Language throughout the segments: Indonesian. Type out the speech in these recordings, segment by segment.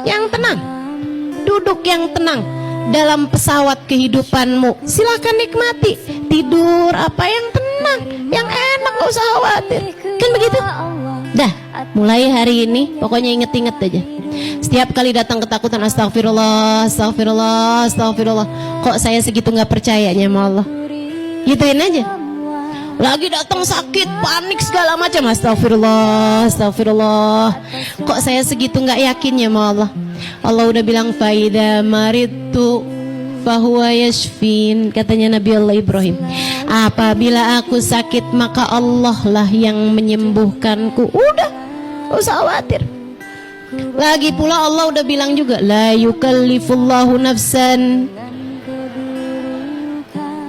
yang tenang, duduk yang tenang dalam pesawat kehidupanmu. Silakan nikmati, tidur apa yang tenang, yang enak, gak usah khawatir. Kan begitu? Dah, mulai hari ini pokoknya inget-inget aja. Setiap kali datang ketakutan, astagfirullah, astagfirullah, astagfirullah. Kok saya segitu gak percayanya sama Allah? Gituin aja. Lagi datang sakit, panik segala macam, astagfirullah, astagfirullah. Kok saya segitu gak yakinnya sama Allah? Allah udah bilang faida maridtu fahuwa yashfin, katanya Nabi Allah Ibrahim. Apabila aku sakit maka Allah lah yang menyembuhkanku. Udah, gak usah khawatir. Lagi pula Allah udah bilang juga, la yukallifullahu nafsan,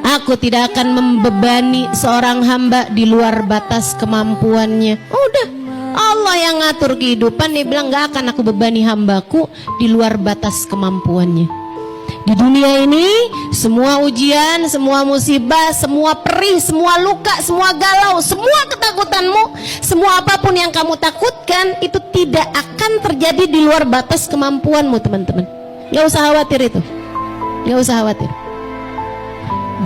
aku tidak akan membebani seorang hamba di luar batas kemampuannya. Udah, Allah yang ngatur kehidupan. Dia bilang gak akan aku bebani hambaku di luar batas kemampuannya. Di dunia ini semua ujian, semua musibah, semua perih, semua luka, semua galau, semua ketakutanmu, semua apapun yang kamu takutkan itu tidak akan terjadi di luar batas kemampuanmu, teman-teman. Gak usah khawatir itu. Gak usah khawatir.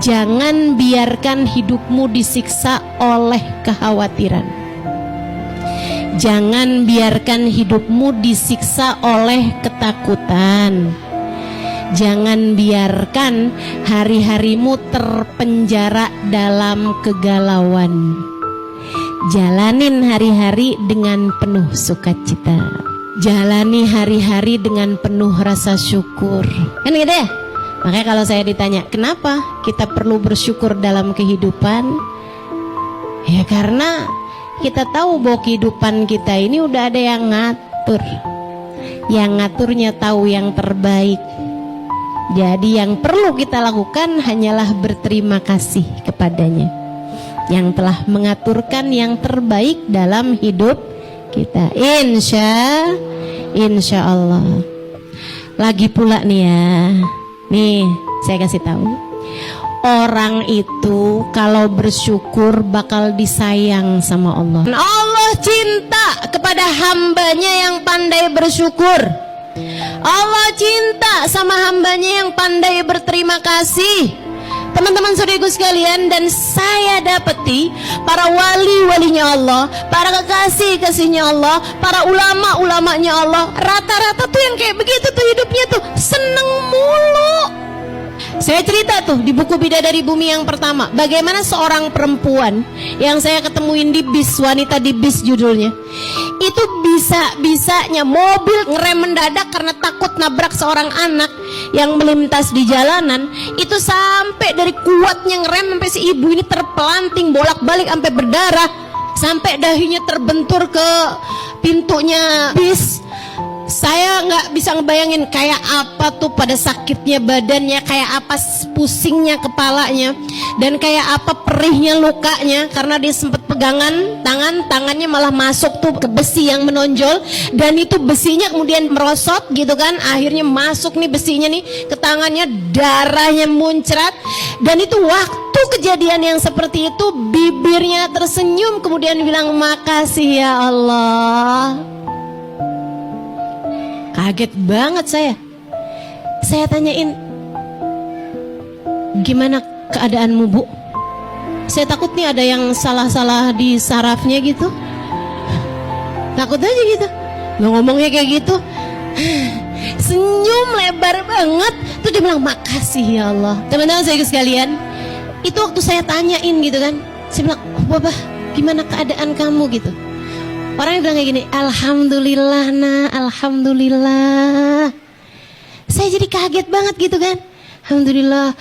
Jangan biarkan hidupmu disiksa oleh kekhawatiran. Jangan biarkan hidupmu disiksa oleh ketakutan. Jangan biarkan hari-harimu terpenjara dalam kegalauan. Jalanin hari-hari dengan penuh sukacita. Jalani hari-hari dengan penuh rasa syukur. Kan gitu ya? Makanya kalau saya ditanya, kenapa kita perlu bersyukur dalam kehidupan? Ya karena kita tahu bahwa kehidupan kita ini udah ada yang ngatur. Yang ngaturnya tahu yang terbaik. Jadi yang perlu kita lakukan hanyalah berterima kasih kepadanya, yang telah mengaturkan yang terbaik dalam hidup kita. Insya Allah. Lagi pula nih ya, nih saya kasih tahu, orang itu kalau bersyukur bakal disayang sama Allah. Allah cinta kepada hambanya yang pandai bersyukur. Allah cinta sama hambanya yang pandai berterima kasih. Teman-teman saudaraku sekalian, dan saya dapati para wali-walinya Allah, para kekasih-kasihnya Allah, para ulama-ulamanya Allah, rata-rata tuh yang kayak begitu tuh hidupnya tuh seneng mulu. Saya cerita tuh di buku Bidadari Bumi yang pertama, bagaimana seorang perempuan yang saya ketemuin di bis, wanita di bis judulnya, itu bisa-bisanya mobil ngerem mendadak karena takut nabrak seorang anak yang melintas di jalanan. Itu sampai dari kuatnya ngerem sampai si ibu ini terpelanting bolak-balik sampai berdarah, sampai dahinya terbentur ke pintunya bis. Saya nggak bisa ngebayangin kayak apa tuh pada sakitnya badannya, kayak apa pusingnya kepalanya, dan kayak apa perihnya lukanya karena dia sempat pegangan tangannya malah masuk tuh ke besi yang menonjol, dan itu besinya kemudian merosot gitu kan, akhirnya masuk nih besinya nih ke tangannya, darahnya muncrat. Dan itu waktu kejadian yang seperti itu bibirnya tersenyum kemudian bilang, makasih ya Allah. Kaget banget saya tanyain, gimana keadaanmu Bu? Saya takut nih ada yang salah-salah di sarafnya gitu. Takut aja gitu. Ngomongnya kayak gitu, senyum lebar banget. Tuh dia bilang, makasih ya Allah. Teman-teman saya sekalian, itu waktu saya tanyain gitu kan, saya bilang, oh Bapak gimana keadaan kamu gitu. Orangnya bilang kayak gini, alhamdulillah nah, alhamdulillah. Saya jadi kaget banget gitu kan. Alhamdulillah,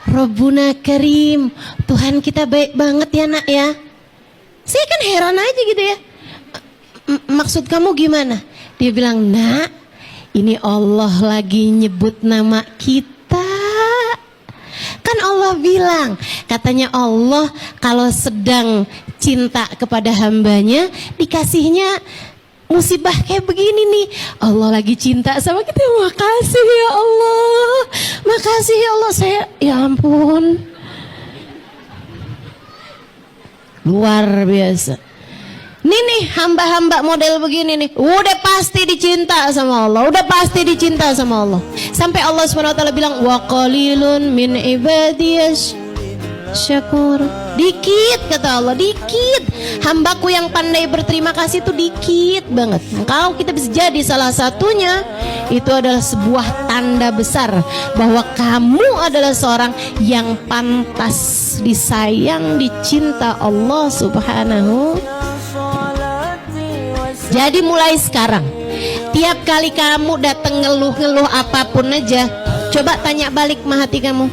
Rabbuna Karim, Tuhan kita baik banget ya nak ya. Saya kan heran aja gitu ya. Maksud kamu gimana? Dia bilang, nak, ini Allah lagi nyebut nama kita. Kan Allah bilang, katanya Allah kalau sedang cinta kepada hambanya, dikasihnya musibah kayak begini nih. Allah lagi cinta sama kita. Makasih ya Allah, makasih ya Allah. Saya, ya ampun, luar biasa. Nih hamba-hamba model begini nih, udah pasti dicinta sama Allah, udah pasti dicinta sama Allah. Sampai Allah SWT bilang, wa qalilun min ibadiyas syakur. Dikit kata Allah, dikit. Hambaku yang pandai berterima kasih itu dikit banget. Kalau kita bisa jadi salah satunya, itu adalah sebuah tanda besar bahwa kamu adalah seorang yang pantas disayang, dicinta Allah Subhanahu. Jadi mulai sekarang, tiap kali kamu datang ngeluh-ngeluh apapun aja, coba tanya balik sama hati kamu.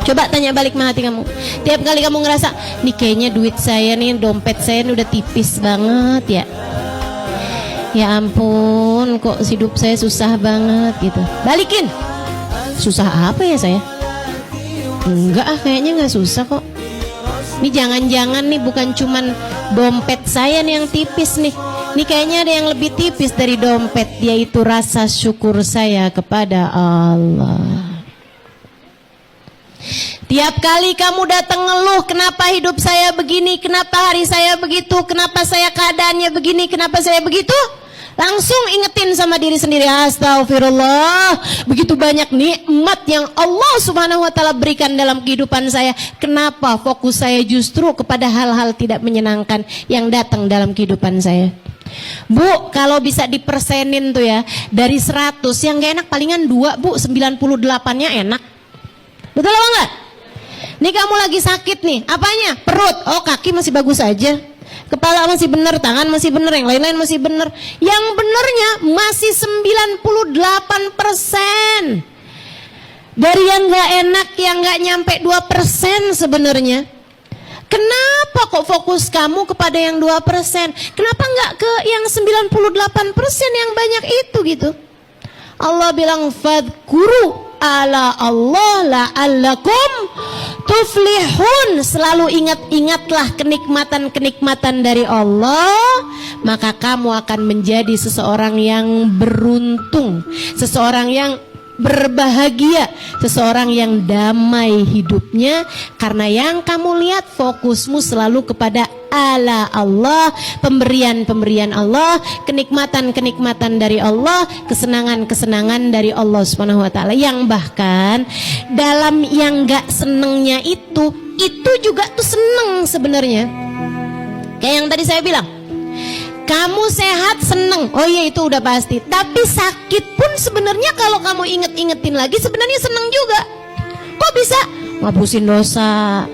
Coba tanya balik sama hati kamu. Tiap kali kamu ngerasa, nih kayaknya duit saya nih, dompet saya nih udah tipis banget ya. Ya ampun, kok hidup saya susah banget gitu. Balikin. Susah apa ya saya? Enggak kayaknya nggak susah kok. Ini jangan-jangan nih bukan cuman dompet saya nih yang tipis nih. Ini kayaknya ada yang lebih tipis dari dompet, yaitu rasa syukur saya kepada Allah. Tiap kali kamu datang ngeluh, kenapa hidup saya begini, kenapa hari saya begitu, kenapa saya keadaannya begini, kenapa saya begitu, langsung ingetin sama diri sendiri, astagfirullah, begitu banyak nikmat yang Allah Subhanahu wa taala berikan dalam kehidupan saya. Kenapa fokus saya justru kepada hal-hal tidak menyenangkan yang datang dalam kehidupan saya? Bu, kalau bisa dipersenin tuh ya, dari 100 yang gak enak palingan 2 bu, 98-nya enak. Betul apa enggak? Nih kamu lagi sakit nih, apanya? Perut, oh kaki masih bagus aja, kepala masih bener, tangan masih bener, yang lain-lain masih bener. Yang benernya masih 98%. Dari yang gak enak, yang gak nyampe 2% sebenarnya. Kenapa kok fokus kamu kepada yang 2%? Kenapa nggak ke yang 98% yang banyak itu gitu? Allah bilang, fadkuru ala Allah la'allakum tuflihun. Selalu ingat-ingatlah kenikmatan-kenikmatan dari Allah, maka kamu akan menjadi seseorang yang beruntung, seseorang yang berbahagia, seseorang yang damai hidupnya, karena yang kamu lihat fokusmu selalu kepada ala Allah, pemberian-pemberian Allah, kenikmatan-kenikmatan dari Allah, kesenangan-kesenangan dari Allah Subhanahu wa taala, yang bahkan dalam yang gak senengnya itu juga tuh seneng sebenarnya. Kayak yang tadi saya bilang, kamu sehat seneng, oh iya itu udah pasti. Tapi sakit pun sebenarnya kalau kamu inget-ingetin lagi sebenarnya seneng juga. Kok bisa? Ngapusin dosa,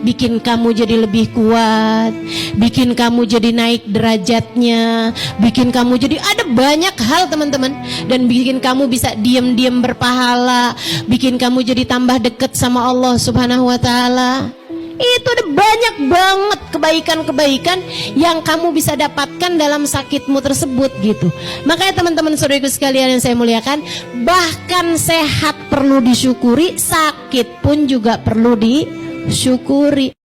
bikin kamu jadi lebih kuat, bikin kamu jadi naik derajatnya, bikin kamu jadi ada banyak hal teman-teman, dan bikin kamu bisa diam-diam berpahala, bikin kamu jadi tambah deket sama Allah Subhanahu wa taala. Itu ada banyak banget kebaikan-kebaikan yang kamu bisa dapatkan dalam sakitmu tersebut gitu. Makanya teman-teman saudaraku sekalian yang saya muliakan, bahkan sehat perlu disyukuri, sakit pun juga perlu disyukuri.